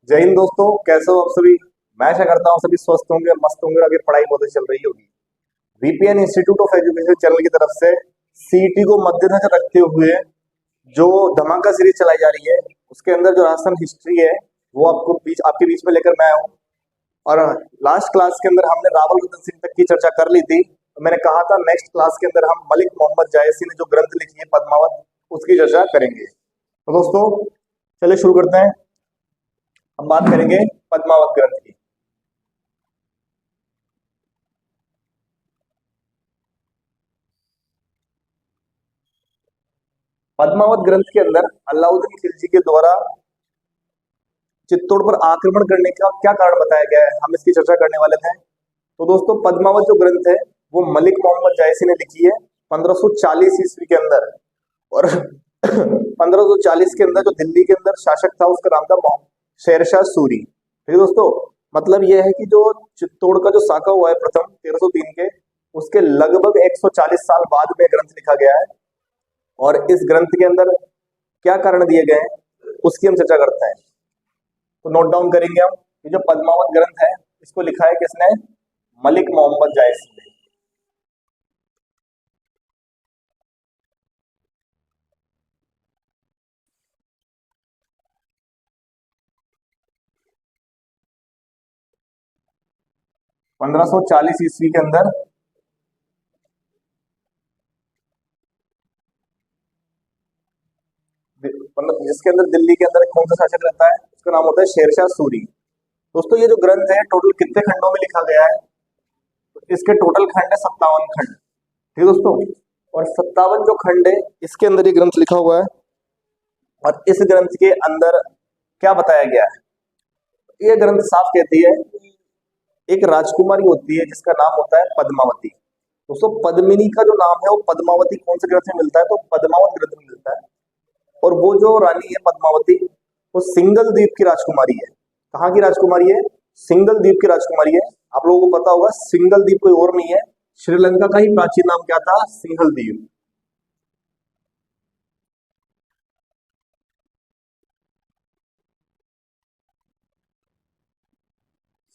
जय हिंद दोस्तों, कैसे हो आप सभी। मैं आशा करता हूँ सभी स्वस्थ होंगे, मस्त होंगे और अभी पढ़ाई बहुत अच्छी चल रही होगी। VPN institute of education channel की तरफ से सीईटी को मद्देनजर रखते हुए जो धमाका सीरीज चलाई जा रही है, उसके अंदर जो राजस्थान हिस्ट्री है वो आपके बीच में लेकर मैं आया हूँ। और लास्ट क्लास के अंदर हमने रावल रतन सिंह तक की चर्चा कर ली थी। तो मैंने कहा था नेक्स्ट क्लास के अंदर हम मलिक मोहम्मद जायसी ने जो ग्रंथ लिखी है पद्मावत, उसकी चर्चा करेंगे। तो दोस्तों चलिए शुरू करते हैं। हम बात करेंगे पद्मावत ग्रंथ की। पद्मावत ग्रंथ के अंदर अलाउद्दीन खिलजी के द्वारा चित्तौड़ पर आक्रमण करने का क्या कारण बताया गया है, हम इसकी चर्चा करने वाले थे। तो दोस्तों पद्मावत जो ग्रंथ है वो मलिक मोहम्मद जायसी ने लिखी है 1540 ईस्वी के अंदर। और 1540 के अंदर जो दिल्ली के अंदर शासक था उसका नाम था शेरशाह सूरी। ठीक है दोस्तों, मतलब यह है कि जो चित्तौड़ का जो साका हुआ है प्रथम 1303 के, उसके लगभग 140 साल बाद में ग्रंथ लिखा गया है। और इस ग्रंथ के अंदर क्या कारण दिए गए हैं उसकी हम चर्चा करते हैं। तो नोट डाउन करेंगे हम। ये जो पद्मावत ग्रंथ है इसको लिखा है किसने? मलिक मोहम्मद जायसी ने। पंद्रह सौ चालीस ईस्वी के अंदर मतलब जिसके अंदर दिल्ली के अंदर कौन सा शासक रहता है, उसका नाम होता है शेरशाह सूरी। दोस्तों ये जो ग्रंथ है टोटल कितने खंडों में लिखा गया है? तो इसके टोटल खंड है 57 खंड। ठीक है दोस्तों, और 57 जो खंड है इसके अंदर ये ग्रंथ लिखा हुआ है। और इस ग्रंथ के अंदर क्या बताया गया है? ये ग्रंथ साफ कहती है कि एक राजकुमारी होती है जिसका नाम होता है पद्मावती। दोस्तों पद्मिनी का जो नाम है वो पद्मावती कौन से ग्रंथ में मिलता है? तो पद्मावत ग्रंथ में मिलता है। और वो जो रानी है पद्मावती वो सिंगल द्वीप की राजकुमारी है। कहाँ की राजकुमारी है? सिंगल द्वीप की राजकुमारी है। आप लोगों को पता होगा सिंगल द्वीप कोई और नहीं है, श्रीलंका का ही प्राचीन नाम क्या था? सिंहल द्वीप।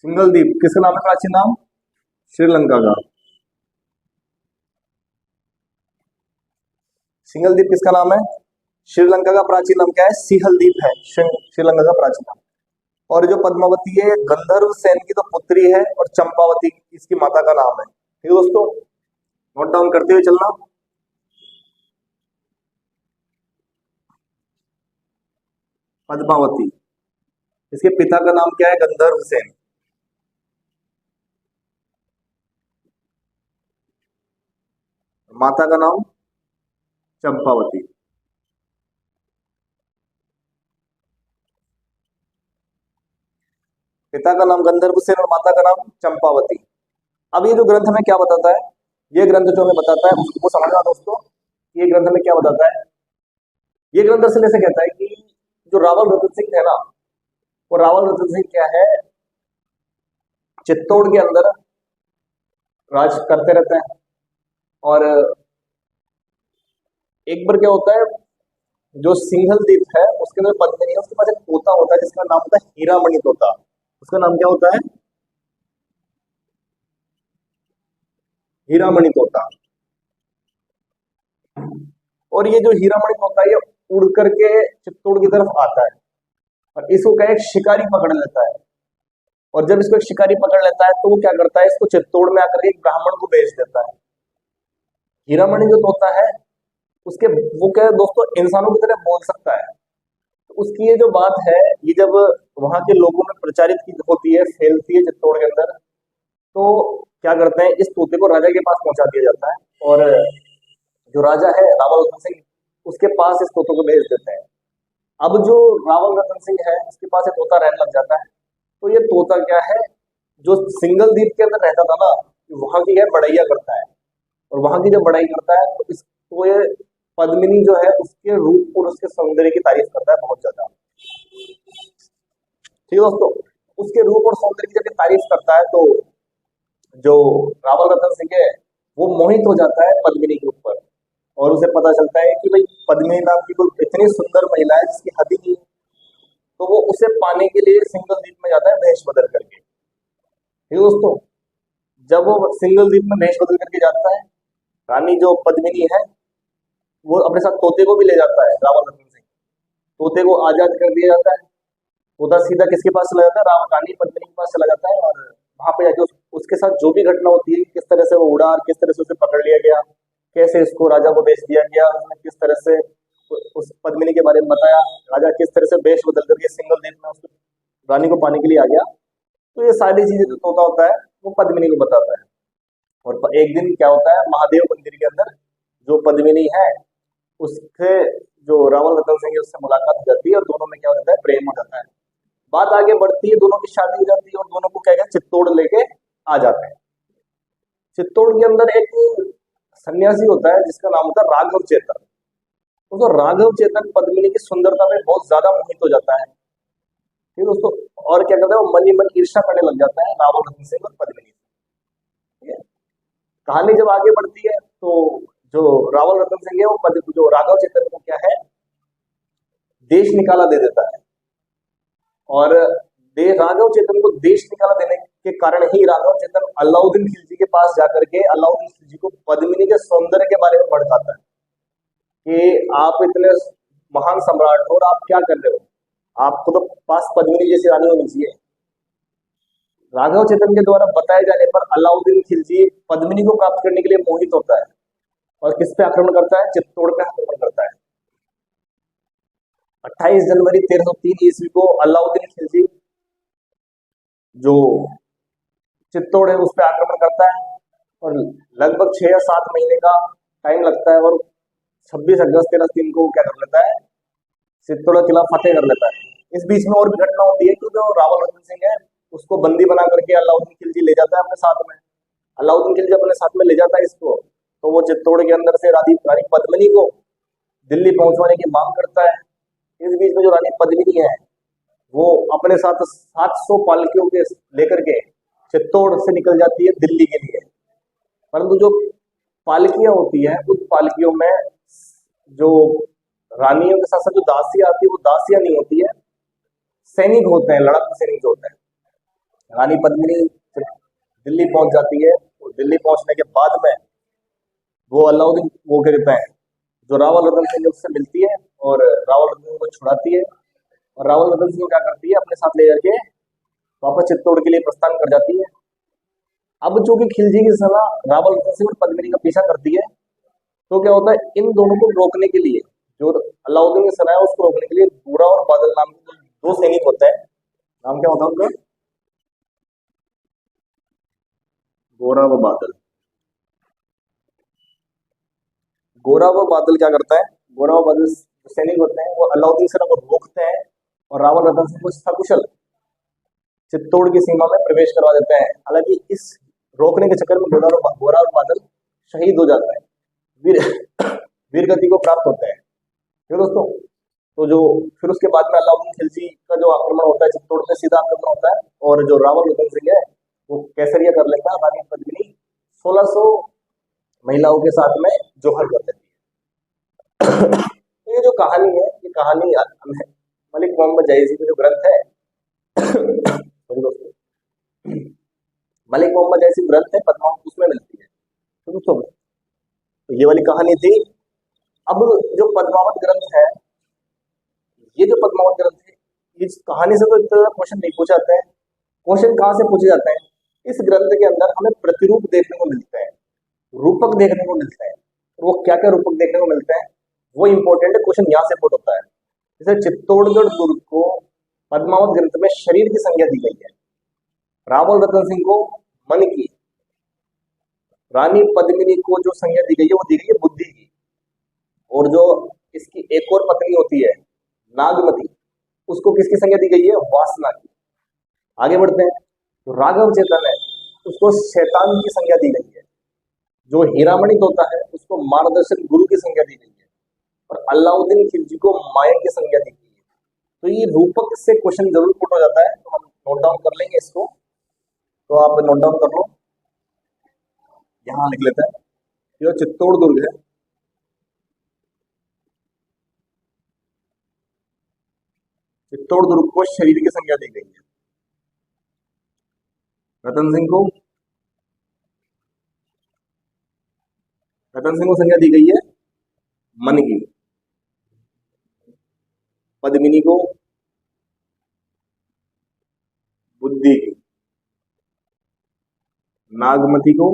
सिंगल द्वीप किसका नाम है प्राचीन नाम? श्रीलंका का। सिंगल द्वीप किसका नाम है? श्रीलंका का प्राचीन नाम क्या है? सिंहल द्वीप है श्रीलंका का प्राचीन नाम। और जो पद्मावती है गंधर्व सेन की तो पुत्री है और चंपावती इसकी माता का नाम है। ठीक है दोस्तों, नोट डाउन करते हुए चलना। पद्मावती, इसके पिता का नाम क्या है? गंधर्व सेन। माता का नाम चंपावती। पिता का नाम गंधर्व सेन और माता का नाम चंपावती। अब ये जो ग्रंथ हमें क्या बताता है? ये ग्रंथ जो हमें बताता है उसको समझना दोस्तों। ये ग्रंथ हमें क्या बताता है? ये ग्रंथ दरअसल ऐसे कहता है कि जो रावल रतन सिंह है ना, वो रावल रतन सिंह क्या है, चित्तौड़ के अंदर राज करते रहते हैं। और एक बार क्या होता है, जो सिंघल द्वीप है उसके अंदर पद्मिनी है, उसके पास एक तोता होता है जिसका नाम होता है हीरामणि तोता। उसका नाम क्या होता है? हीरामणि तोता। और ये जो हीरामणि तोता है ये उड़ करके चित्तौड़ की तरफ आता है और इसको क्या है, एक शिकारी पकड़ लेता है। और जब इसको एक शिकारी पकड़ लेता है तो वो क्या करता है, इसको चित्तौड़ में आकर एक ब्राह्मण को बेच देता है। हीरामणि जो तोता है उसके वो क्या है दोस्तों, इंसानों की तरह बोल सकता है। तो उसकी ये जो बात है ये जब वहां के लोगों में प्रचारित की होती है, फैलती है चित्तौड़ के अंदर, तो क्या करते हैं, इस तोते को राजा के पास पहुंचा दिया जाता है। और जो राजा है रावल रतन सिंह उसके पास इस तोते को भेज देते हैं। अब जो रावल रतन सिंह है उसके पास ये तोता रहने लग जाता है। तो ये तोता क्या है, जो सिंगल द्वीप के अंदर रहता था ना, वहां की क्या बढ़ैया करता है। और वहां की जब बढ़ाई करता है तो इसको ये पद्मिनी जो है उसके रूप और उसके सौंदर्य की तारीफ करता है बहुत ज्यादा। ठीक है दोस्तों, उसके रूप और सौंदर्य की जब ये तारीफ करता है तो जो रावल रतन सिंह है वो मोहित हो जाता है पद्मिनी के ऊपर। और उसे पता चलता है कि भाई पद्मिनी नाम की कोई इतनी सुंदर महिला है जिसकी हद ही नहीं है। तो वो उसे पाने के लिए सिंगल द्वीप में जाता है भेष बदल करके। ठीक है दोस्तों, जब वो सिंगल द्वीप में भेष बदल करके जाता है, रानी जो पद्मिनी है वो अपने साथ तोते को भी ले जाता है, रावण रतन सिंह। तोते को आजाद कर दिया जाता है। तोता सीधा किसके पास चला जाता है, रानी पद्मिनी के पास चला जाता है, और वहां पे जाके उसके साथ जो भी घटना होती है, किस तरह से वो उड़ा और किस तरह से उसे पकड़ लिया गया, कैसे इसको राजा को बेच दिया गया, उसने किस तरह से उस पद्मिनी के बारे में बताया, राजा किस तरह से वेश बदल करके सिंगल द्वीप में उस रानी को पाने के लिए आ गया। तो ये सारी चीजें जो तोता होता है वो पद्मिनी को बताता है। और एक दिन क्या होता है, महादेव मंदिर के अंदर जो पद्मिनी है उससे जो रावण रतन सिंह है उससे मुलाकात हो जाती है, और दोनों में क्या हो जाता है, प्रेम हो जाता है। बात आगे बढ़ती है, दोनों की शादी हो जाती है और दोनों को क्या कहते हैं, चित्तौड़ लेके आ जाते हैं। चित्तौड़ के अंदर एक सन्यासी होता है जिसका नाम होता है राघव चेतन। तो राघव चेतन पद्मिनी की सुंदरता में बहुत ज्यादा मोहित हो जाता है। ठीक है दोस्तों, और क्या करता है, वो मन ही मन ईर्ष्या करने लग जाता है रावण रतन सिंह और पद्मिनी से। ठीक है, कहानी जब आगे बढ़ती है तो जो रावण रतन सिंह है वो जो राघव चेतन को क्या है, देश निकाला दे देता है। और राघव चेतन को देश निकाला देने के कारण ही राघव चेतन अलाउद्दीन खिलजी के पास जाकर के अलाउद्दीन खिलजी को पद्मिनी के सौंदर्य के बारे में भड़काता है कि आप इतने महान सम्राट हो और आप क्या कर रहे हो, आपको तो पास पद्मिनी जैसी रानी होनी चाहिए। राघव चेतन के द्वारा बताए जाने पर अलाउद्दीन खिलजी पद्मिनी को प्राप्त करने के लिए मोहित होता है और किस पे आक्रमण करता है, चित्तौड़ पे आक्रमण करता है। 28 जनवरी 1303 ईस्वी को अलाउद्दीन खिलजी जो चित्तौड़ है उस पर आक्रमण करता है, और लगभग 6 या 7 महीने का टाइम लगता है, और 26 अगस्त 1303 को क्या कर लेता है, चित्तौड़ किला फतेह कर लेता है। इस बीच में और भी घटना होती है कि जो रावण रतन सिंह है उसको बंदी बना करके अलाउद्दीन खिलजी ले जाता है अपने साथ में। अलाउद्दीन खिलजी अपने साथ में ले जाता है इसको, तो वो चित्तौड़ के अंदर से रानी पद्मिनी को दिल्ली पहुंचवाने की मांग करता है। इस बीच में जो रानी पद्मिनी है वो अपने साथ 700 पालकियों के लेकर के चित्तौड़ से निकल जाती है दिल्ली के लिए। परंतु जो पालकियां होती है उस पालकियों में जो रानियों के साथ साथ जो दासियां आती है वो दासियां नहीं होती है, सैनिक होते हैं, लड़ाकू सैनिक जो होते हैं। रानी पद्मिनी दिल्ली पहुंच जाती है, और दिल्ली पहुंचने के बाद में वो अलाउद्दीन वो कहता है जो रावण रतन सिंह उससे मिलती है और रावण रतन सिंह को छुड़ाती है, और रावण रतन सिंह क्या करती है, अपने साथ ले करके वापस चित्तौड़ के लिए प्रस्थान कर जाती है। अब चूंकि खिलजी की सलाह रावण रतन सिंह और पद्मिनी का पीछा करती है, तो क्या होता है, इन दोनों को रोकने के लिए जो अलाउद्दीन की सलाह है उसको रोकने के लिए गोरा और बादल नाम के दो सैनिक होते हैं। नाम क्या होता है उनका, गोरा व बादल। गोरा व बादल क्या करता है, गोरा व बादल सैनिक होते हैं वो अलाउद्दीन सलाह को रोकते हैं और रावण रतन सिंह को सकुशल चित्तौड़ की सीमा में प्रवेश करवा देते हैं। हालांकि इस रोकने के चक्कर में गोरा और बादल शहीद हो जाता है, वीर वीर गति को प्राप्त होते हैं। ठीक दोस्तों, तो जो फिर उसके बाद में अलाउद्दीन खिलजी का जो आक्रमण होता है चित्तौड़ पे सीधा आक्रमण होता है, और जो रावण रतन सिंह है वो कैसरिया कर लेता है। रानी पद्मिनी 1600 महिलाओं के साथ में जोहर कर देती है। तो ये जो कहानी है, ये कहानी मलिक मोहम्मद जायसी का जो ग्रंथ है दोस्तों, मलिक मोहम्मद जायसी ग्रंथ है पद्मावत, उसमें मिलती है। तो दोस्तों तो ये वाली कहानी थी। अब जो पद्मावत ग्रंथ है, ये जो पद्मावत ग्रंथ है, इस कहानी से तो इतना क्वेश्चन नहीं पूछे जाते हैं। क्वेश्चन कहाँ से पूछे जाते हैं, इस ग्रंथ के अंदर हमें प्रतिरूप देखने को मिलते हैं, रूपक देखने को मिलते हैं। वो क्या क्या रूपक देखने को मिलते हैं वो इंपॉर्टेंट है, क्वेश्चन यहाँ से पुट होता है। जैसे चित्तौड़गढ़ दुर्ग को पद्मावत ग्रंथ में शरीर की संज्ञा दी गई है, रावण रतन सिंह को मन की, रानी पद्मिनी को जो संज्ञा दी गई है वो दी गई है बुद्धि की, और जो इसकी एक और पत्नी होती है नागमती, उसको किसकी संज्ञा दी गई है, वासना की। आगे बढ़ते हैं, तो राघव चेतन है उसको शैतान की संज्ञा दी गई है, जो हीरामणि होता है उसको मार्गदर्शक गुरु की संज्ञा दी गई है, और अलाउद्दीन खिलजी को माया की संज्ञा दी गई है। तो ये रूपक से क्वेश्चन जरूर पुट हो जाता है, तो हम नोट डाउन कर लेंगे इसको। तो आप नोट डाउन कर लो, यहाँ लिख लेते हैं, ये चित्तौड़ दुर्ग है, चित्तौड़ दुर्ग को शहीद की संज्ञा दी गई है। रतन सिंह को संज्ञा दी गई है मन की। पद्मिनी को बुद्धि की। नागमती को,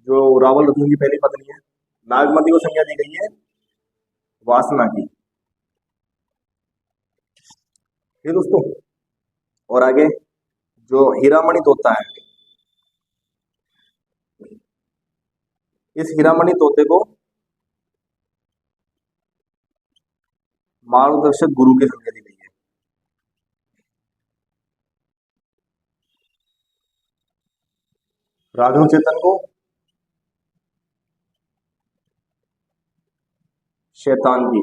जो रावल रतन की पहली पत्नी है, नागमती को संज्ञा दी गई है वासना की। ठीक दोस्तों, और आगे जो हीरामणि तोता है, इस हीरामणि तोते को मार्गदर्शक गुरु की संज्ञा दी गई है। राघव चेतन को शैतान की।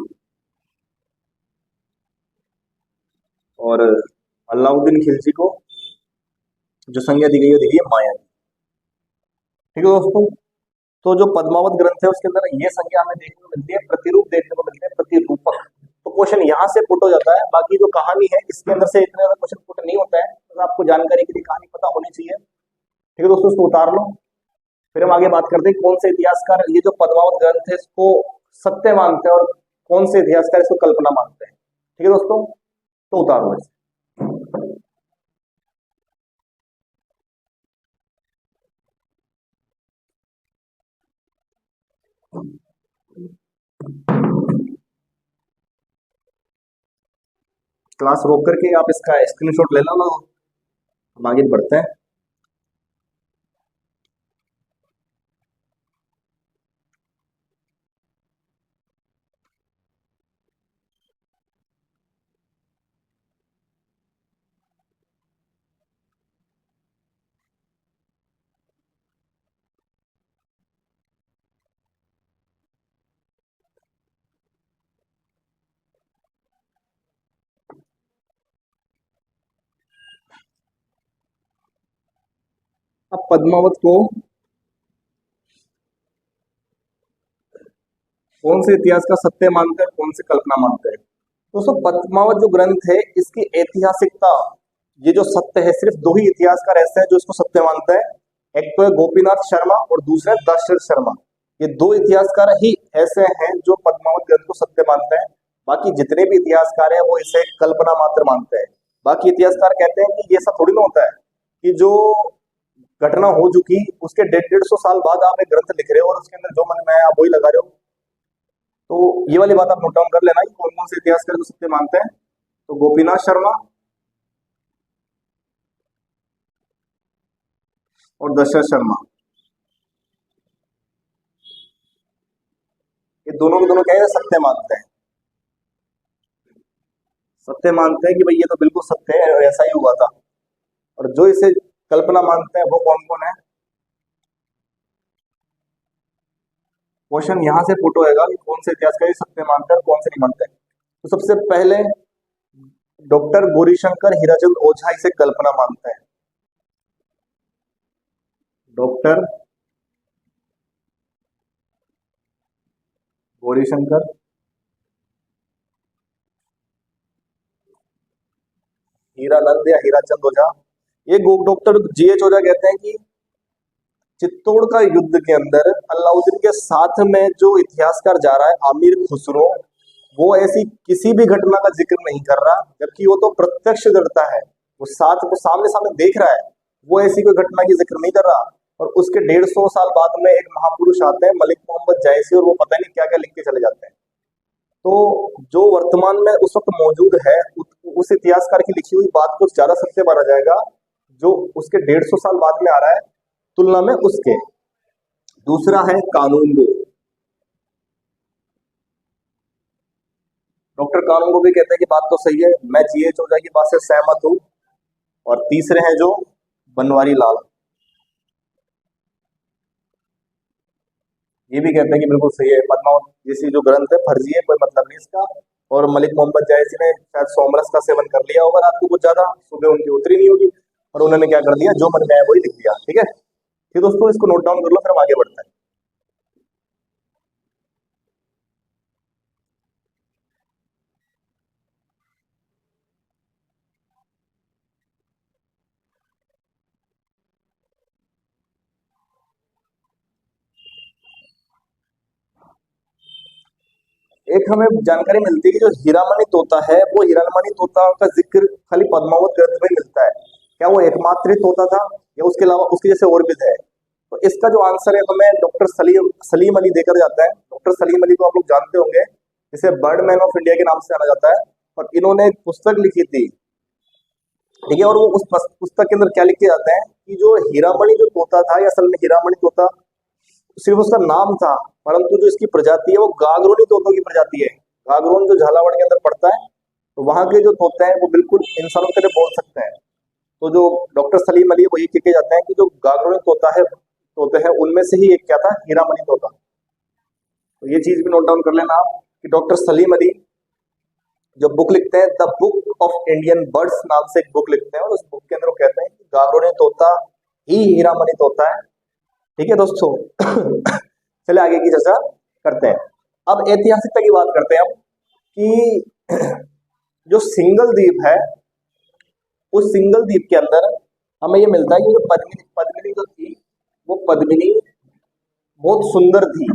और अलाउद्दीन खिलजी को जो संज्ञा दी गई है देखिए माया की। ठीक है दोस्तों, तो जो पद्मावत ग्रंथ है उसके अंदर ये संज्ञा हमें देखने को मिलती है, प्रतिरूप देखने को मिलते हैं, प्रतिरूपक। तो क्वेश्चन यहाँ से पुट हो जाता है। बाकी जो कहानी है इसके अंदर से इतने ज्यादा क्वेश्चन पुट नहीं होता है, तो आपको जानकारी के लिए कहानी पता होनी चाहिए। ठीक है दोस्तों, इसको उतार लो। फिर हम आगे बात करते हैं कौन से इतिहासकार ये जो पद्मावत ग्रंथ है इसको सत्य मानते हैं और कौन से इतिहासकार इसको कल्पना मानते हैं। ठीक है दोस्तों, तो उतारो इसे। क्लास रोक करके आप इसका स्क्रीनशॉट ले लो ना, हम आगे बढ़ते हैं। अब पद्मावत को कौन से इतिहास का सत्य मानते हैं, कौन से कल्पना मानते हैं। दोस्तों पद्मावत जो ग्रंथ है इसकी ऐतिहासिकता, ये जो सत्य है, सिर्फ दो ही इतिहासकार ऐसे हैं जो इसको सत्य मानते हैं। एक तो है गोपीनाथ शर्मा और दूसरा है दशरथ शर्मा। ये दो इतिहासकार ही ऐसे हैं जो पद्मावत ग्रंथ को सत्य मानते हैं। बाकी जितने भी इतिहासकार हैं वो इसे कल्पना मात्र मानते हैं। बाकी इतिहासकार कहते हैं कि ये सब थोड़ी ना होता है कि जो घटना हो चुकी उसके 150-150 साल बाद आप एक ग्रंथ लिख रहे हो और उसके अंदर जो मन में है आप वही लगा रहे हो। तो ये वाली बात आप नोट डाउन कर लेना कि कौन कौन से इतिहासकार जो सत्य मानते हैं। तो गोपीनाथ शर्मा और दशरथ शर्मा, ये दोनों के दोनों क्या है, सत्य मानते हैं। सत्य मानते हैं कि भाई ये तो बिल्कुल सत्य है और ऐसा ही हुआ था। और जो इसे कल्पना मानते हैं वो कौन कौन है, क्वेश्चन यहां से पुट होएगा कि कौन से इतिहासकार सत्य मानते हैं और कौन से नहीं मानते हैं। तो सबसे पहले डॉक्टर गौरीशंकर हीराचंद ओझा इसे कल्पना मानते हैं। डॉक्टर गौरीशंकर हीरानंद या हीराचंद ओझा, ये डॉक्टर जीएच ओझा कहते हैं कि चित्तौड़ का युद्ध के अंदर अलाउद्दीन के साथ में जो इतिहासकार जा रहा है आमिर खुसरो, वो ऐसी किसी भी घटना का जिक्र नहीं कर रहा, जबकि वो तो प्रत्यक्ष करता है, वो सामने सामने देख रहा है, वो ऐसी कोई घटना की जिक्र नहीं कर रहा। और उसके 150 साल बाद में एक महापुरुष आते हैं मलिक मोहम्मद जायसी और वो पता नहीं क्या क्या लिख के चले जाते हैं। तो जो वर्तमान में उस वक्त मौजूद है उस इतिहासकार की लिखी हुई बात को ज्यादा सत्य माना जाएगा जो उसके 150 साल बाद में आ रहा है तुलना में उसके। दूसरा है कानून गो, डॉक्टर कानून गो भी कहते हैं कि बात तो सही है, मैं जीएच ओझा की बात से सहमत हूं। और तीसरे हैं जो बनवारी लाल, ये भी कहते हैं कि बिल्कुल सही है, पद्मावत जैसी जो ग्रंथ है फर्जी है, कोई मतलब नहीं इसका। और मलिक मोहम्मद जायसी ने शायद सोमरस का सेवन कर लिया होगा रात को कुछ ज्यादा, सुबह उनकी उतरी नहीं होगी और उन्होंने क्या कर दिया, जो मन में आया वही लिख दिया। ठीक है, ठीक दोस्तों, इसको नोट डाउन कर लो, फिर हम आगे बढ़ते हैं। एक हमें जानकारी मिलती है कि जो हीरामणि तोता है वो हीरामणि तोता का जिक्र खाली पद्मावत ग्रंथ में मिलता है। क्या वो एकमात्र ही तोता था या उसके अलावा उसके जैसे और भी थे? तो इसका जो आंसर है हमें डॉक्टर सलीम सलीम अली देकर जाता है। डॉक्टर सलीम अली को आप लोग जानते होंगे, जिसे बर्डमैन ऑफ इंडिया के नाम से जाना जाता है। और इन्होंने एक पुस्तक लिखी थी, ठीक है। और वो उस पुस्तक के अंदर क्या लिख के जाते हैं कि जो हीरामणि जो तोता था, या असल में हीरामणि तोता सिर्फ उसका नाम था, परंतु जो इसकी प्रजाति है वो गागरोनी तोतों की प्रजाति है। गागरोन जो झालावाड़ के अंदर पड़ता है, तो वहां के जो तोते हैं वो बिल्कुल इंसानों की तरह बोल सकते हैं। तो जो डॉक्टर सलीम अली है वो ये कह के जाते हैं कि जो गागरोनी तोते हैं उनमें से ही एक क्या था, हीरामणि तोता। तो ये चीज भी नोट डाउन कर लेना आप कि डॉक्टर सलीम अली जो बुक लिखते हैं, the book of Indian birds नाम से एक बुक लिखते हैं, और उस बुक के अंदर वो कहते हैं कि गागरोनी तोता ही हीरामणि तोता है। ठीक है दोस्तों। चले आगे की चर्चा करते हैं। अब ऐतिहासिकता की बात करते हैं हम कि जो सिंगल द्वीप है, उस सिंगल द्वीप के अंदर हमें ये मिलता है कि जो पद्मिनी पद्मिनी जो थी, वो पद्मिनी बहुत सुंदर थी।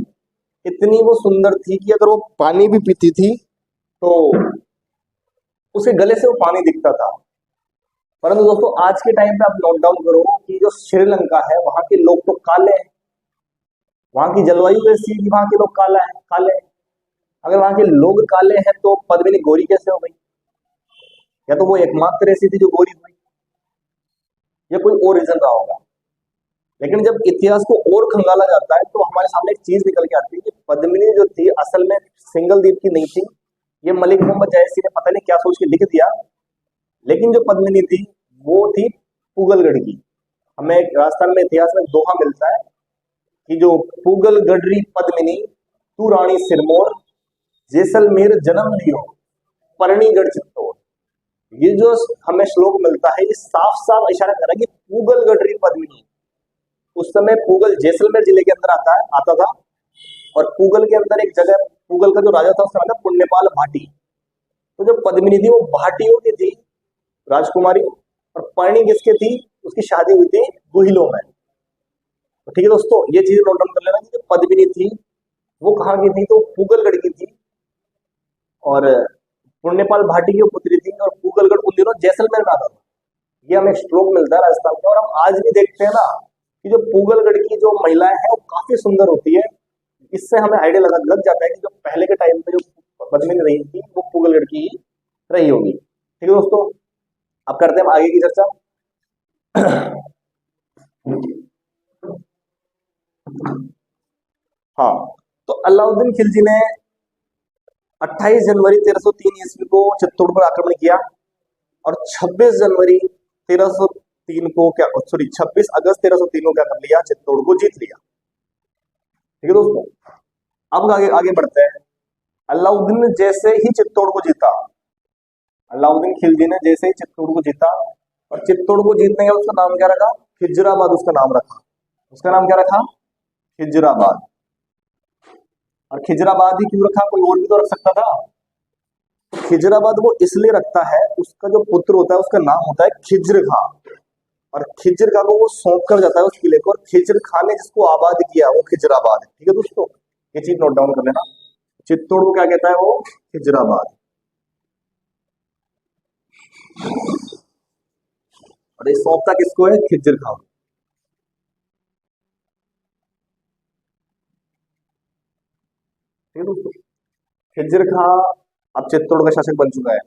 इतनी वो सुंदर थी कि अगर वो पानी भी पीती थी तो उसके गले से वो पानी दिखता था। परंतु दोस्तों आज के टाइम पे आप नोट डाउन करो कि जो श्रीलंका है वहां के लोग तो काले हैं, वहां की जलवायु ऐसी है कि वहां के लोग काले हैं। अगर वहां के लोग काले हैं तो पद्मिनी गोरी कैसे हो गई? या तो वो एकमात्र ऐसी थी जो गोरी हुई, या कोई और रीजन रहा होगा। लेकिन जब इतिहास को और खंगाला जाता है तो हमारे सामने एक चीज निकल के आती है कि पद्मिनी जो थी असल में सिंगल द्वीप की नहीं थी। ये मलिक मोहम्मद जायसी ने पता नहीं क्या सोच के लिख दिया, लेकिन जो पद्मिनी थी वो थी पूगलगढ़ की। हमें राजस्थान में इतिहास में दोहा मिलता है कि जो पूगलगढ़ी पद्मिनी तू रानी सिरमौर, जैसलमेर जन्म लियो परनीगढ़ चित्तौड़। ये जो हमें श्लोक मिलता है ये साफ साफ इशारा कर रहा है कि पूगलगढ़ी पद्मिनी उस समय पूगल जैसलमेर जिले के अंदर आता था। और पूगल के अंदर एक जगह, पूगल का जो राजा था उसका नाम था पुण्यपाल भाटी। तो जो पद्मिनी थी वो भाटियों की थी, राजकुमारी। और परणी किसके थी? उसकी शादी हुई थी गुहिलों में। तो ठीक है दोस्तों, ये चीज नोट डाउन कर लेना कि जो पद्मिनी थी वो कहाँ की थी, तो पूगलगढ़ की थी। और पुण्यपाल भाटी की पुत्री थी, और पूगलगढ़ उन दिनों जैसलमेर में आता था। ये हमें श्लोक मिलता है राजस्थान में। और हम आज भी देखते हैं ना कि जो पूगलगढ़ की जो महिलाएं हैं वो काफी सुंदर होती है। इससे हमें आइडिया लग जाता है कि जो पहले के टाइम पे जो पद्मिनी रही थी वो पूगलगढ़ की ही रही होगी। ठीक है दोस्तों, अब करते हैं आगे की चर्चा। हाँ, तो अलाउद्दीन खिलजी ने 28 जनवरी 1303 ईस्वी को चित्तौड़ पर आक्रमण किया, और 26 जनवरी 1303 को क्या, सॉरी 26 अगस्त 1303 को क्या कर लिया, चित्तौड़ को जीत लिया। ठीक है दोस्तों, अब आगे आगे बढ़ते हैं। अलाउद्दीन ने जैसे ही चित्तौड़ को जीता, अलाउद्दीन खिलजी ने जैसे ही चित्तौड़ को जीता, और चित्तौड़ को जीतने का उसका नाम क्या रखा, खिजराबाद उसका नाम रखा। उसका नाम क्या रखा, खिजराबाद। और खिजराबाद ही क्यों रखा, कोई और भी तो रख सकता था। तो खिजराबाद वो इसलिए रखता है, उसका जो पुत्र होता है उसका नाम होता है खिज्र खां, और खिज्र खां को वो सौंप कर जाता है उस किले को, और खिज्र खां ने जिसको आबाद किया वो खिजराबाद है। ठीक है दोस्तों, ये चीज नोट डाउन कर लेना। चित्तौड़ को क्या कहता है, वो खिजराबाद। और ये सौंपता किसको है, खिज्र खां। ठीक है दोस्तों, खिज्र खां अब चित्तौड़ का शासक बन चुका है।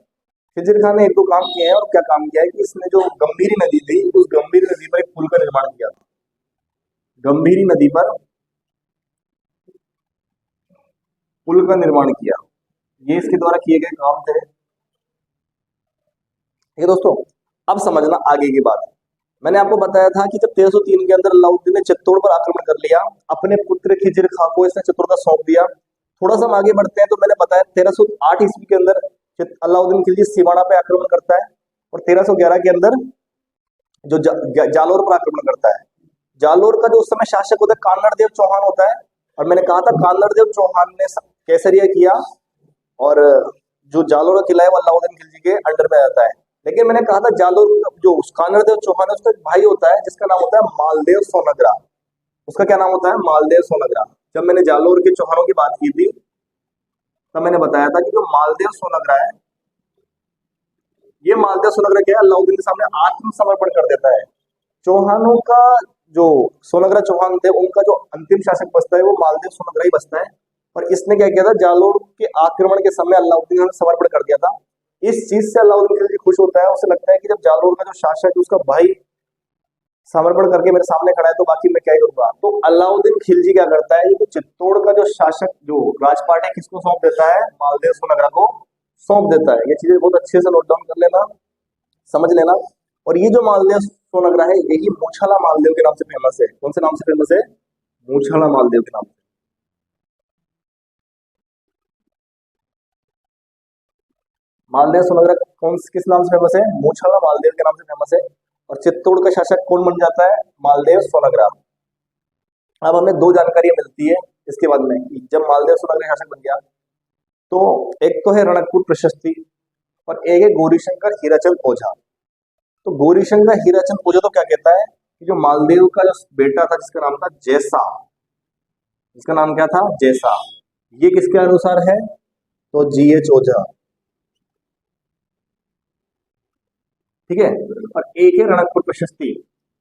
खिज्र खां ने एक दो काम किए हैं, और क्या काम किया है कि इसने जो गंभीरी नदी थी, उस गंभीरी नदी पर एक पुल का निर्माण किया था। गंभीरी नदी पर पुल का निर्माण किया, ये इसके द्वारा किए गए काम थे। ठीक है दोस्तों, अब समझना आगे की बात। मैंने आपको बताया था कि जब 1303 के अंदर अलाउद्दीन ने चित्तौड़ पर आक्रमण कर लिया, अपने पुत्र खिज्र खां को इसने चित्तौड़ का सौंप दिया। थोड़ा सा हम आगे बढ़ते हैं तो मैंने बताया 1308 ईस्वी के अंदर अलाउद्दीन खिलजी सिवाड़ा पे आक्रमण करता है, और 1311 के अंदर जो जालोर पर आक्रमण करता है। जालोर का जो उस समय शासक होता है कान्नड़देव चौहान होता है। और मैंने कहा था कान्नड़देव चौहान ने केसरिया किया, और जो जालोर का किला है वो अलाउद्दीन खिलजी के अंडर में आता है। लेकिन मैंने कहा था जालोर जो कान्नड़देव चौहान है उसका एक भाई होता है जिसका नाम होता है मालदेव सोनग्रा। उसका क्या नाम होता है, मालदेव सोनग्रा। जब मैंने जालोर के चौहानों की बात की थी तब मैंने बताया था कि जो मालदेव सोनग्रा है, ये मालदेव सोनग्रा क्या है, अलाउद्दीन के सामने आत्मसमर्पण कर देता है। चौहानों का जो सोनग्रा चौहान थे, उनका जो अंतिम शासक बचता है वो मालदेव सोनग्रा ही बचता है। और इसने क्या किया था, जालोर के आक्रमण के समय अलाउद्दीन ने समर्पण कर दिया था। इस चीज से अलाउद्दीन खिलजी खुश होता है, उसे लगता है कि जब जालोर का जो शासक है उसका भाई समर्पण करके मेरे सामने खड़ा है तो बाकी मैं क्या ही करूंगा। तो अलाउद्दीन खिलजी क्या करता है, ये जो चित्तौड़ का जो शासक जो राजपाट है किसको सौंप देता है, मालदेव सोनग्रा को सौंप देता है। ये चीजें बहुत अच्छे से नोट डाउन कर लेना, समझ लेना। और ये जो मालदेव सोनग्रा है यही मूछाला मालदेव के नाम से फेमस है। कौन से नाम से फेमस है, मूछाला मालदेव के नाम से। मालदेव सोनग्रा किस नाम से फेमस है, मूछाला मालदेव के नाम से फेमस है। और चित्तौड़ का शासक कौन बन जाता है, मालदेव सोनग्रा। अब हमें दो जानकारियां मिलती है इसके बाद में कि जब मालदेव सोनग्रा शासक बन गया तो एक तो है रणकपुर प्रशस्ति और एक है गौरीशंकर हीराचंद ओझा। तो गौरीशंकर हीराचंद ओझा तो क्या कहता है कि जो मालदेव का जो बेटा था जिसका नाम था जैसा, जिसका नाम क्या था, जैसा, ये किसके अनुसार है, तो जीएच ओझा। ठीक है। और एक है रणकपुर प्रशस्ति।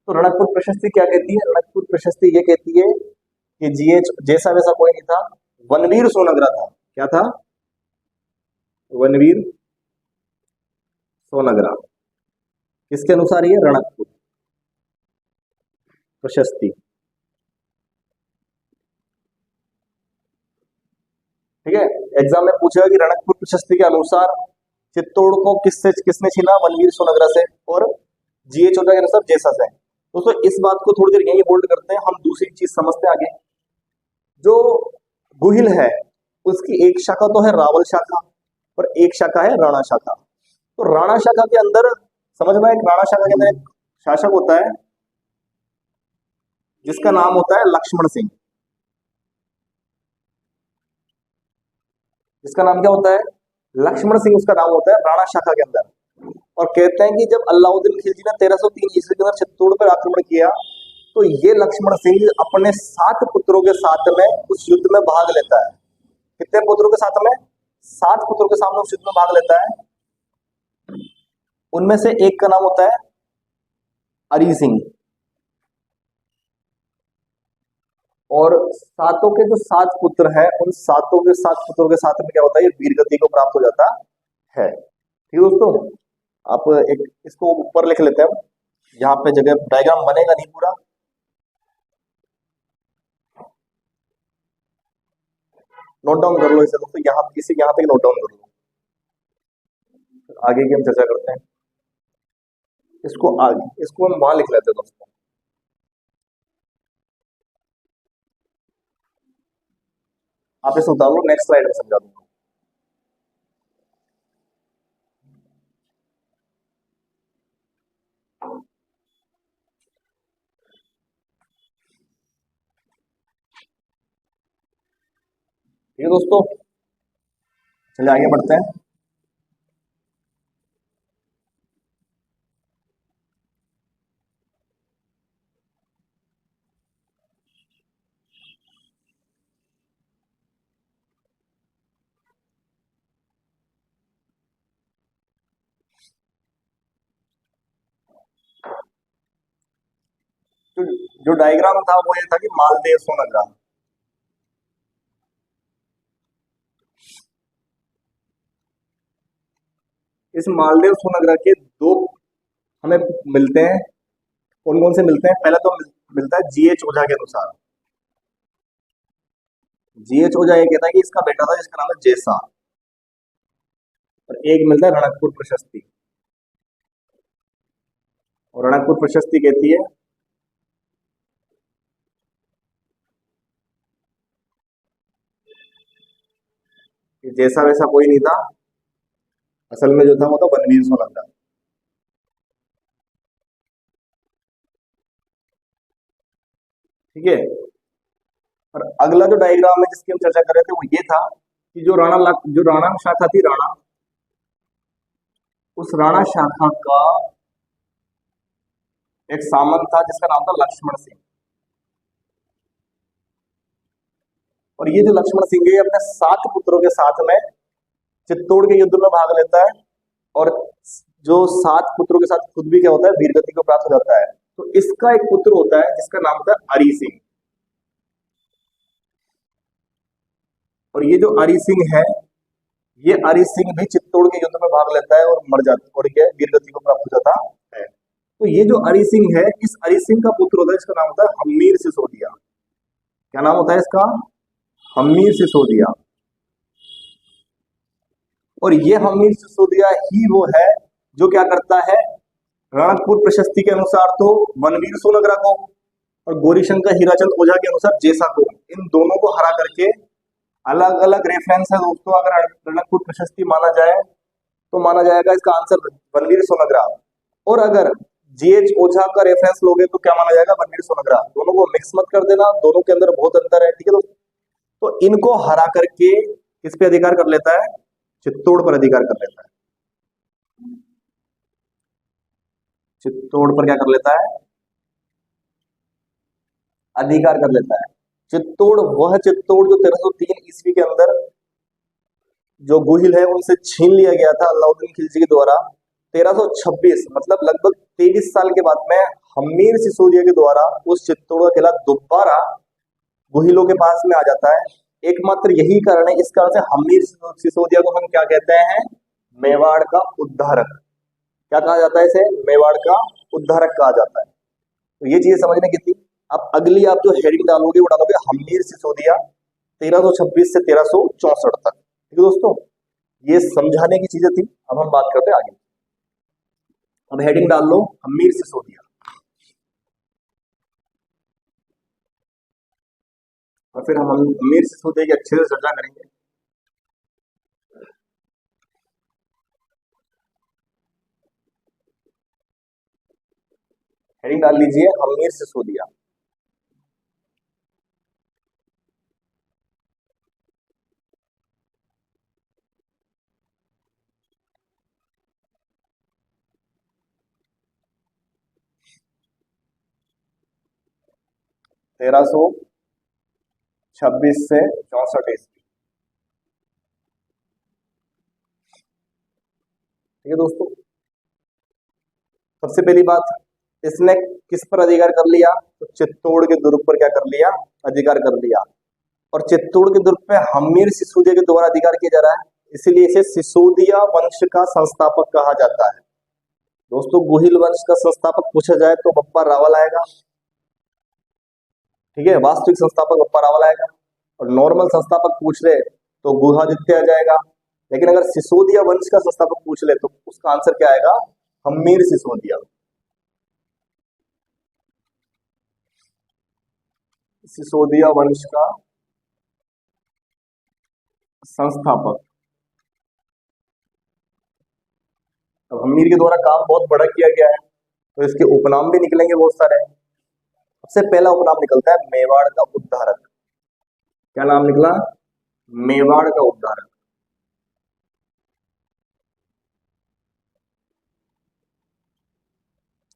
तो रणकपुर प्रशस्ति क्या कहती है, रणकपुर प्रशस्ति ये कहती है कि जीएच जैसा वैसा कोई नहीं था, वनवीर सोनग्रा था। क्या था, वनवीर सोनग्रा। किसके अनुसार, ये रणकपुर प्रशस्ति। ठीक है। एग्जाम में पूछेगा कि रणकपुर प्रशस्ति के अनुसार चित्तौड़ को किसने छीना, वनवीर सोनग्रा से, और जीएच ओझा के अनुसार जैसा से। दोस्तों इस बात को थोड़ी देर यही होल्ड करते हैं, हम दूसरी चीज समझते हैं आगे। जो गुहिल है उसकी एक शाखा तो है रावल शाखा और एक शाखा है राणा शाखा। तो राणा शाखा के अंदर समझना, एक राणा शाखा के अंदर एक शासक होता है जिसका नाम होता है लक्ष्मण सिंह। जिसका नाम क्या होता है, लक्ष्मण सिंह उसका नाम होता है राणा शाखा के अंदर। और कहते हैं कि जब अलाउद्दीन खिलजी ने 1303 ईस्वी के अंदर चित्तौड़ पर आक्रमण किया तो ये लक्ष्मण सिंह अपने 7 पुत्रों के साथ में उस युद्ध में भाग लेता है। कितने पुत्रों के साथ में, 7 पुत्रों के सामने उस युद्ध में भाग लेता है। उनमें से एक का नाम होता है अरी सिंह। और सातों के जो 7 पुत्र हैं उन सातों के 7 पुत्रों के साथ में क्या होता है, ये वीर गति को प्राप्त हो जाता है। ठीक है दोस्तों, आप एक इसको ऊपर लिख लेते हैं, यहाँ पे जगह डायग्राम बनेगा नहीं पूरा। नोट डाउन कर लो इसे दोस्तों, यहाँ पे नोट डाउन कर लो, आगे की हम चर्चा करते हैं। इसको हम वहां लिख लेते हैं दोस्तों। आप इसे उतार लो, नेक्स्ट स्लाइड में समझा दूंगा। ठीक है दोस्तों, चलिए आगे बढ़ते हैं। जो जो डायग्राम था वो ये था कि मालदेव सोनग्रा। इस मालदेव सोनग्रा के दो हमें मिलते हैं। कौन कौन से मिलते हैं, पहला तो मिलता है जीएच ओझा के अनुसार। जीएच ओझा ये कहता है कि इसका बेटा था जिसका नाम है जैसा। और एक मिलता है रणकपुर प्रशस्ति। और रणकपुर प्रशस्ति कहती है कि जैसा वैसा कोई नहीं था, असल में जो था वो था वनवीर सोनग्रा। ठीक है। और अगला जो डायग्राम है जिसकी हम चर्चा कर रहे थे वो ये था कि जो राणा शाखा थी, राणा, उस राणा शाखा का एक सामंत था जिसका नाम था लक्ष्मण सिंह। और ये जो लक्ष्मण सिंह है ये अपने 7 पुत्रों के साथ में चित्तौड़ के युद्ध में भाग लेता है, और जो 7 पुत्रों के साथ खुद भी क्या होता है, वीरगति को प्राप्त हो जाता है। तो इसका एक पुत्र होता है जिसका नाम होता है अरि सिंह, और ये जो अरि सिंह है, ये अरि सिंह भी चित्तौड़ के युद्ध में भाग लेता है और मर जाता है, और ये वीरगति को प्राप्त हो जाता है। तो ये जो अरि सिंह है, इस अरि सिंह का पुत्र होता है जिसका नाम होता है हम्मीर सिसोदिया। क्या नाम होता है इसका? हम्मीर सिसोदिया। और ये हम्मीर सिसोदिया ही वो है जो क्या करता है, रणकपुर प्रशस्ति के अनुसार तो वनवीर सोनग्रा को, और गौरीशंकर हीराचंद ओझा के अनुसार जेसा को, इन दोनों को हरा करके, अलग अलग रेफरेंस है दोस्तों, अगर रणकपुर प्रशस्ति माना जाए तो माना जाएगा इसका आंसर वनवीर सोनग्रा, और अगर जीएच ओझा का रेफरेंस लोगे तो क्या माना जाएगा, वनवीर सोनग्रा। दोनों को मिक्स मत कर देना, दोनों के अंदर बहुत अंतर है, ठीक है दोस्तों। तो इनको हरा करके किस पे अधिकार कर लेता है, चित्तौड़ पर अधिकार कर लेता है। चित्तौड़ पर क्या कर लेता है, अधिकार कर लेता है। चित्तौड़ वह चित्तौड़ जो 1303 ईस्वी के अंदर जो गुहिल है उनसे छीन लिया गया था अलाउद्दीन खिलजी के द्वारा 1326, मतलब लगभग 23 साल के बाद में हम्मीर सिसोदिया के द्वारा उस चित्तौड़ का किला दोबारा गुहिलों के पास में आ जाता है। एकमात्र यही कारण है, इस कारण से हम्मीर सिसोदिया को हम क्या कहते हैं, मेवाड़ का उद्धारक। क्या कहा जाता है इसे, मेवाड़ का उद्धारक कहा जाता है। तो ये चीजें समझने की थी। अब अगली आप जो हेडिंग डालोगे वो डालोगे हम्मीर सिसोदिया 1326 से 1364 तक, ठीक है दोस्तों। ये समझाने की चीजें थी। अब हम बात करते हैं आगे। अब हेडिंग डाल लो हम्मीर सिसोदिया, और फिर हम हम्मीर सिसोदिया की अच्छे से चर्चा करेंगे। हेडिंग डाल लीजिए हम्मीर सिसोदिया। तेरह सौ 26 से 64 ईस्वी, ठीक है दोस्तों। सबसे पहली बात, इसने किस पर अधिकार कर लिया, तो चित्तौड़ के दुर्ग पर क्या कर लिया, अधिकार कर लिया। और चित्तौड़ के दुर्ग पे हम्मीर सिसोदिया के द्वारा अधिकार किया जा रहा है, इसीलिए इसे सिसोदिया वंश का संस्थापक कहा जाता है। दोस्तों गुहिल वंश का संस्थापक पूछा जाए तो बप्पा रावल आएगा, ठीक है, वास्तविक संस्थापक बप्पा रावल आएगा। और नॉर्मल संस्थापक पूछ ले तो गुहादित्य आ जाएगा। लेकिन अगर सिसोदिया वंश का संस्थापक पूछ ले तो उसका आंसर क्या आएगा, हम्मीर सिसोदिया। सिसोदिया वंश का संस्थापक। अब हम्मीर के द्वारा काम बहुत बड़ा किया गया है तो इसके उपनाम भी निकलेंगे बहुत सारे। सबसे पहला उपनाम निकलता है मेवाड़ का उद्धारक। क्या नाम निकला, मेवाड़ का उद्धारक।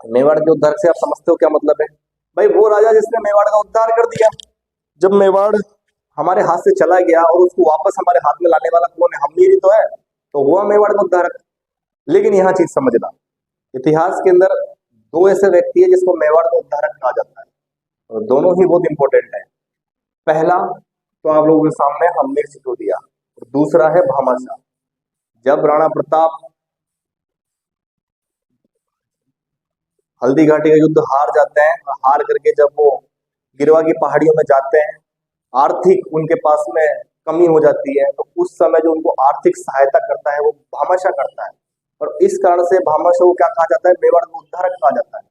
मेवाड़ के उद्धारक से आप समझते हो क्या मतलब है, भाई वो राजा जिसने मेवाड़ का उद्धार कर दिया। जब मेवाड़ हमारे हाथ से चला गया और उसको वापस हमारे हाथ में लाने वाला कौन है, हम्मीर ही तो है, तो हुआ मेवाड़ का उद्धारक। लेकिन यहाँ चीज समझना, इतिहास के अंदर 2 ऐसे व्यक्ति है जिसको मेवाड़ का उद्धारक कहा जाता है, और दोनों ही बहुत इंपॉर्टेंट है। पहला तो आप लोगों के सामने हम्मीर सिसोदिया, और दूसरा है भामाशाह। जब राणा प्रताप हल्दी घाटी का युद्ध हार जाते हैं, और हार करके जब वो गिरवा की पहाड़ियों में जाते हैं, आर्थिक उनके पास में कमी हो जाती है, तो उस समय जो उनको आर्थिक सहायता करता है वो भामाशाह करता है। और इस कारण से भामाशाह को क्या कहा जाता है, मेवाड़ का उद्धारक कहा जाता है।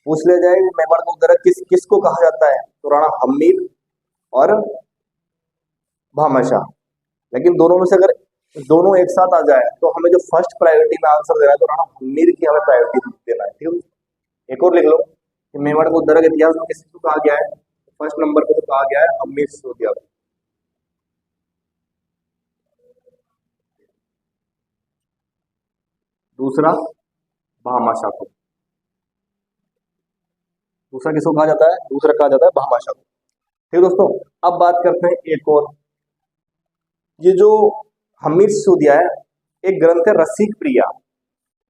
पूछ ले जाए मेवाड़ का उद्धारक किसको कहा जाता है, तो राणा हम्मीर और भामाशाह। लेकिन दोनों में से अगर दोनों एक साथ आ जाए तो हमें जो फर्स्ट प्रायोरिटी में आंसर देना है तो राणा हम्मीर की हमें प्रायोरिटी देना है, ठीक है। एक और लिख लो कि मेवाड़ को उद्धारक इतिहास में किसको कहा गया है, फर्स्ट नंबर पे तो कहा गया है हम्मीर सिसोदिया को। दूसरा भामाशाह को। दूसरा किसको कहा जाता है, दूसरा कहा जाता है भामाशाह को। ठीक है दोस्तों, अब बात करते हैं एक और। ये जो हमीर सिसोदिया है, एक ग्रंथ है रसिक प्रिया,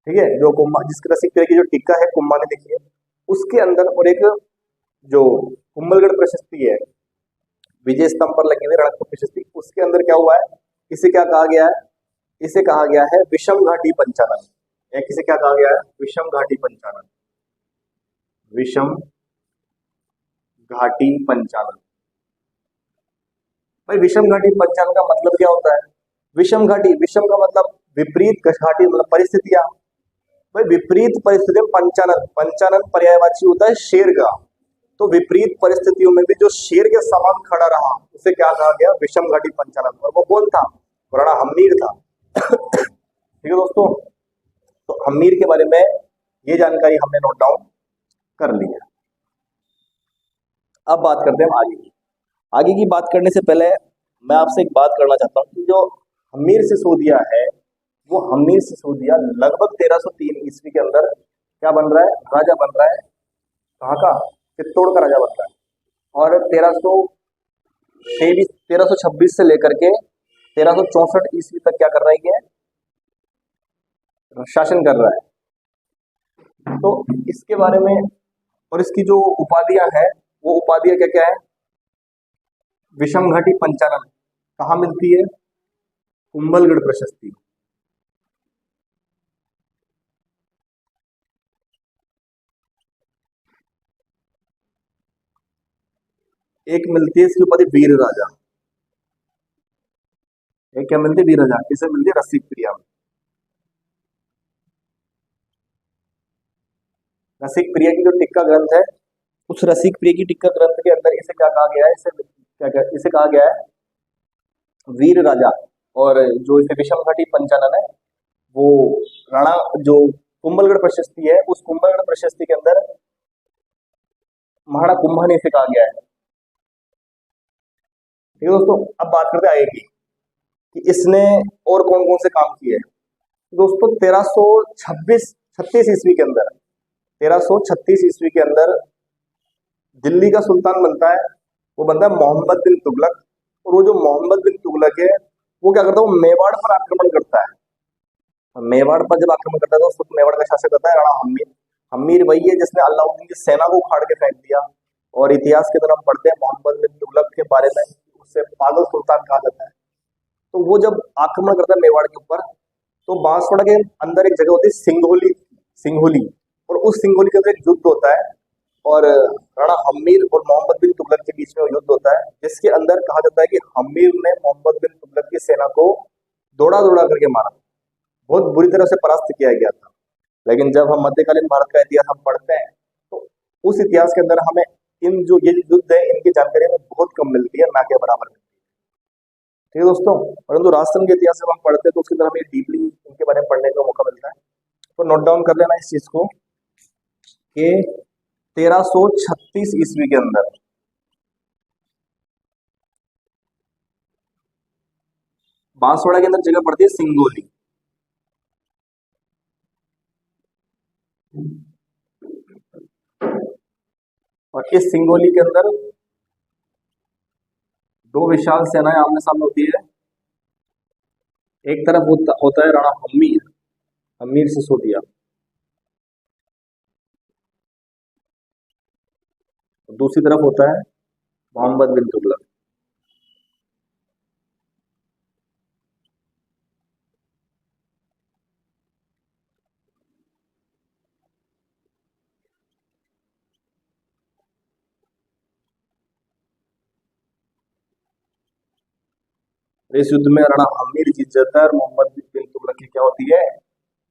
ठीक है, जो कुम्भा जिसके रसिक प्रिया की जो टीका है कुम्भा ने लिखी है, उसके अंदर, और एक जो कुंभलगढ़ प्रशस्ति है, विजय स्तंभ पर लगी हुई रणकपुर प्रशस्ति, उसके अंदर क्या हुआ है, इसे क्या कहा गया है, इसे कहा गया है विषम घाटी पंचानन। या किसे क्या कहा गया है, विषम घाटी पंचानन, विषम घाटी पंचानन। भाई विषम घाटी पंचानन का मतलब क्या होता है, विषम घाटी, विषम का मतलब विपरीत, घाटी मतलब परिस्थितियां। भाई विपरीत परिस्थितियों में पंचानन, पंचानन पर्यायवाची होता है शेर का, तो विपरीत परिस्थितियों में भी जो शेर के समान खड़ा रहा उसे क्या कहा गया, विषम घाटी पंचानन। और वो कौन था, राणा हम्मीर था। ठीक है दोस्तों, तो हम्मीर के बारे में ये जानकारी हमने नोट डाउन कर ली है। अब बात करते हैं आगे की। आगे की बात करने से पहले मैं आपसे एक बात करना चाहता हूँ कि जो हम्मीर सिसोदिया है, वो हम्मीर सिसोदिया लगभग 1303 ईस्वी के अंदर क्या बन रहा है, राजा बन रहा है। कहाँ का, चित्तौड़ का राजा बन रहा है। और 1326 से लेकर के 1364 ईस्वी तक क्या कर रहा है, ये शासन कर रहा है। तो इसके बारे में, और इसकी जो उपाधियां हैं, वो उपाधियां क्या क्या है, विषम घाटी पंचानन कहाँ मिलती है, कुंभलगढ़ प्रशस्ति। एक मिलती है इसकी उपाधि वीर राजा, एक क्या मिलती है, वीर राजा। किसे मिलती है, रसिक प्रिया में। रसिक प्रिया की जो टिक्का ग्रंथ है, उस रसिक प्रिया की टिक्का ग्रंथ के अंदर इसे क्या कहा गया है, इसे कहा गया है वीर राजा। और जो इसे विषम घाटी पंचानन है, वो राणा, जो कुंभलगढ़ प्रशस्ति है, उस कुंभलगढ़ प्रशस्ति के अंदर महाराणा कुंभा ने इसे कहा गया है। ठीक है दोस्तों, अब बात करते हैं आगे की कि इसने और कौन कौन से काम किए हैं। दोस्तों 1336 ईस्वी के अंदर, 1336 ईस्वी के अंदर दिल्ली का सुल्तान बनता है, वो बनता है मोहम्मद बिन तुगलक। और वो जो मोहम्मद बिन तुगलक है, वो क्या करता है, वो मेवाड़ पर आक्रमण करता है। मेवाड़ पर जब आक्रमण करता है तो उस वक्त मेवाड़ का शासक होता है राणा हम्मीर। हम्मीर वही है जिसने अलाउद्दीन की सेना को उखाड़ के फेंक दिया। और इतिहास के अंदर हम पढ़ते हैं मोहम्मद बिन तुगलक के बारे में, उससे पागल सुल्तान कहा जाता है। तो वो जब आक्रमण करता है मेवाड़ के ऊपर, तो बांसवाड़ा के अंदर एक जगह होती है सिंघोली, सिंघोली, और उस सिंघोली के अंदर एक युद्ध होता है। और राणा हम्मीर और मोहम्मद बिन तुगलक के बीच में वो युद्ध होता है, जिसके अंदर कहा जाता है कि हम्मीर ने मोहम्मद बिन तुगलक की सेना को दौड़ा दौड़ा करके मारा, बहुत बुरी तरह से परास्त किया गया था। लेकिन जब हम मध्यकालीन भारत का इतिहास हम पढ़ते हैं, तो उस इतिहास के अंदर हमें इन जो ये युद्ध है, इनकी जानकारी हमें बहुत कम मिलती है, ना के बराबर मिलती है। ठीक है दोस्तों, परंतु राजस्थान के इतिहास जब हम पढ़ते हैं तो उसके अंदर हमें डीपली इनके बारे में पढ़ने का मौका मिलता है। तो नोट डाउन कर लेना इस चीज को कि 1336 ईस्वी के अंदर बांसवाड़ा के अंदर जगह पड़ती है सिंगोली। और इस सिंगोली के अंदर दो विशाल सेनाएं आमने सामने होती है। एक तरफ होता है राणा हम्मीर, हम्मीर सिसोदिया, दूसरी तरफ होता है मोहम्मद बिन तुगलक। इस युद्ध में राणा हम्मीर जीत जाता है और मोहम्मद बिन तुगलक की क्या होती है,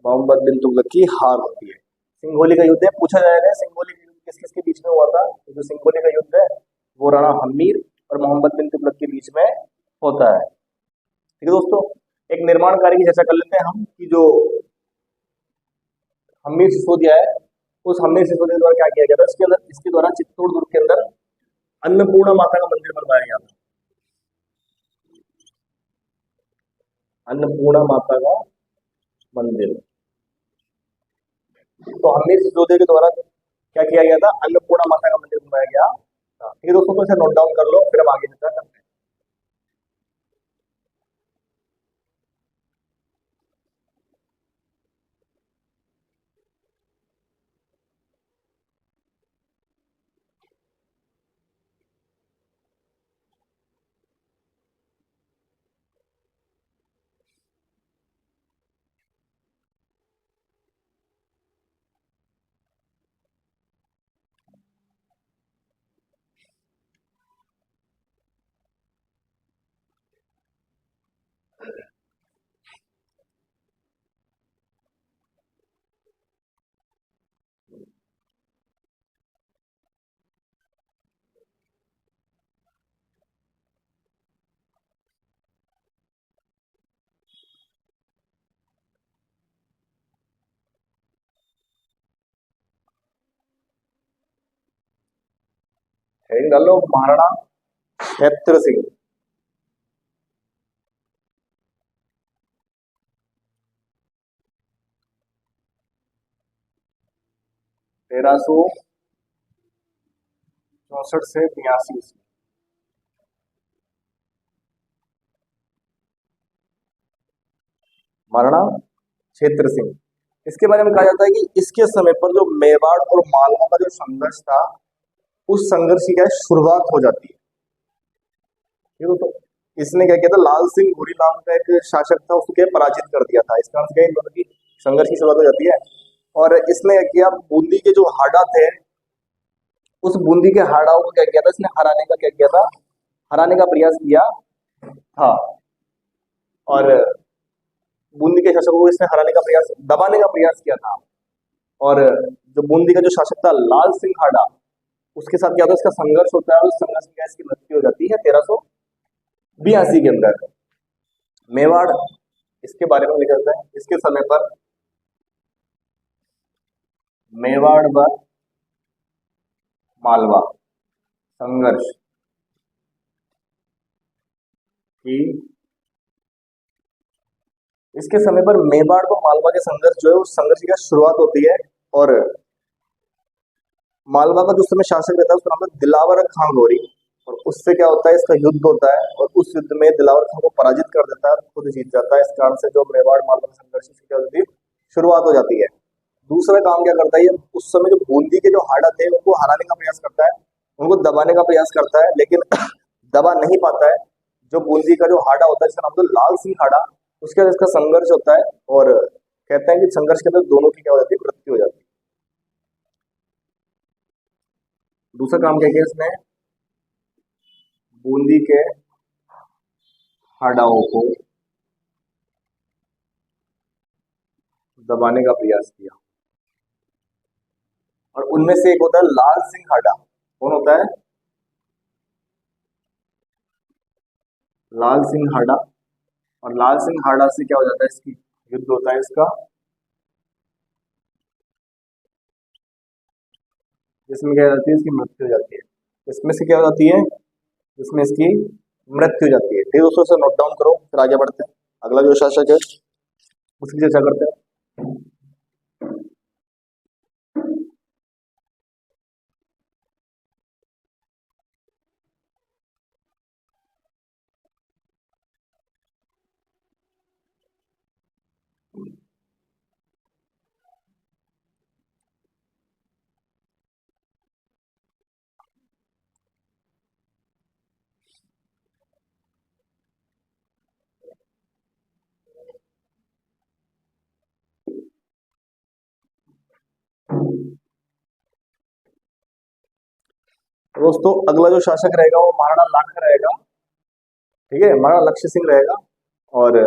मोहम्मद बिन तुगलक की हार होती है। सिंगोली का युद्ध है, पूछा जाएगा सिंगोली का युद्ध किस किस के बीच में हुआ था। तो जो सिंगोली का युद्ध है वो राणा हम्मीर और मोहम्मद बिन तुगलक के बीच में होता है। ठीक है दोस्तों, एक निर्माण कार्य की चर्चा कर लेते हैं हम कि जो हम्मीर सिसोदिया है, उस हम्मीर सिसोदिया द्वारा क्या किया गया था। इसके अंदर, इसके द्वारा चित्तौड़ दुर्ग के अंदर अन्नपूर्णा माता का मंदिर बनवाया गया था। अन्नपूर्णा माता का मंदिर, तो हम्मीर सिसोदिया के द्वारा क्या किया गया था, अन्नपूर्णा माता का मंदिर बनवाया गया। हाँ, ठीक है दोस्तों, तो इसे नोट डाउन कर लो, फिर हम आगे चर्चा करते हैं। हेडिंग डाल लो, महाराणा क्षेत्र सिंह। 1364 से 82। महाराणा क्षेत्र सिंह, इसके बारे में कहा जाता है कि इसके समय पर जो मेवाड़ और मालवा का जो संघर्ष था, उस संघर्ष की क्या है, शुरुआत हो जाती है। ठीक है तो इसने क्या किया था, लाल सिंह भूरी नाम का एक शासक था, उसको क्या पराजित कर दिया था। इसका क्या इन दोनों की संघर्ष की शुरुआत हो जाती है। और इसने क्या किया, बूंदी के जो हाड़ा थे, उस बूंदी के हाड़ाओं को क्या किया था, इसने हराने का क्या किया था, हराने का प्रयास किया था। और बूंदी के शासकों को इसने हराने का प्रयास, दबाने का प्रयास किया था। और जो बूंदी का जो शासक था लाल सिंह हाड़ा, उसके साथ क्या होता है, इसका संघर्ष होता है, और उस संघर्ष में क्या इसकी मृत्यु हो जाती है 1382 के अंदर। मेवाड़, इसके बारे में लिखा जाता है, इसके समय पर मेवाड़ व मालवा संघर्ष की, इसके समय पर मेवाड़ व मालवा के संघर्ष जो है, उस संघर्ष की शुरुआत होती है। और मालवा का जो समय शासक रहता है उसका नाम है दिलावर खां गोरी। और उससे क्या होता है, इसका युद्ध होता है, और उस युद्ध में दिलावर खां को पराजित कर देता है, खुद जीत जाता है। इस कारण से जो मेवाड़ मालवा संघर्ष की क्या होती है, शुरुआत हो जाती है। दूसरा काम क्या करता है ये, उस समय जो बूंदी के जो हाड़ा थे उनको हराने का प्रयास करता है, उनको दबाने का प्रयास करता है, लेकिन दबा नहीं पाता है। जो बूंदी का जो हाड़ा होता है, इसका नाम तो लाल सिंह हाड़ा, उसके बाद इसका संघर्ष होता है। और कहते हैं कि संघर्ष के अंदर दोनों की क्या हो जाती है, मृत्यु हो जाती है। दूसरा काम क्या किया इसने, बूंदी के हाड़ाओं को दबाने का प्रयास किया। और उनमें से एक होता है लाल सिंह हाड़ा। कौन होता है, लाल सिंह हाड़ा। और लाल सिंह हाड़ा से क्या हो जाता है, इसकी युद्ध होता है इसका, जिसमें क्या हो जाती है, इसकी मृत्यु हो जाती है। इसमें से क्या हो जाती है, जिसमें इसकी मृत्यु हो जाती है। ठीक है दोस्तों, से नोट डाउन करो, फिर आगे बढ़ते हैं। अगला जो शासक है उसकी चर्चा करते हैं। तो दोस्तों, अगला जो शासक रहेगा वो महाराणा लाखा रहेगा। ठीक है, महाराणा लक्ष्य सिंह रहेगा। और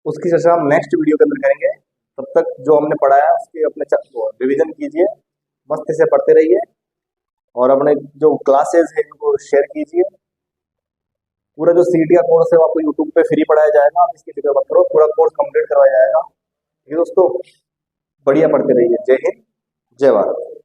उसकी चर्चा हम नेक्स्ट वीडियो के अंदर करेंगे। तब तक जो हमने पढ़ा है उसकी अपने रिवीजन कीजिए, मस्त से पढ़ते रहिए, और अपने जो क्लासेस है उनको शेयर कीजिए। पूरा जो सीटी का कोर्स है वो आपको यूट्यूब पे फ्री पढ़ाया जाएगा, आप इसकी फिक्र मत करो, पूरा कोर्स कंप्लीट करवाया जाएगा। ठीक है दोस्तों, बढ़िया पढ़ते रहिए। जय हिंद, जय भारत।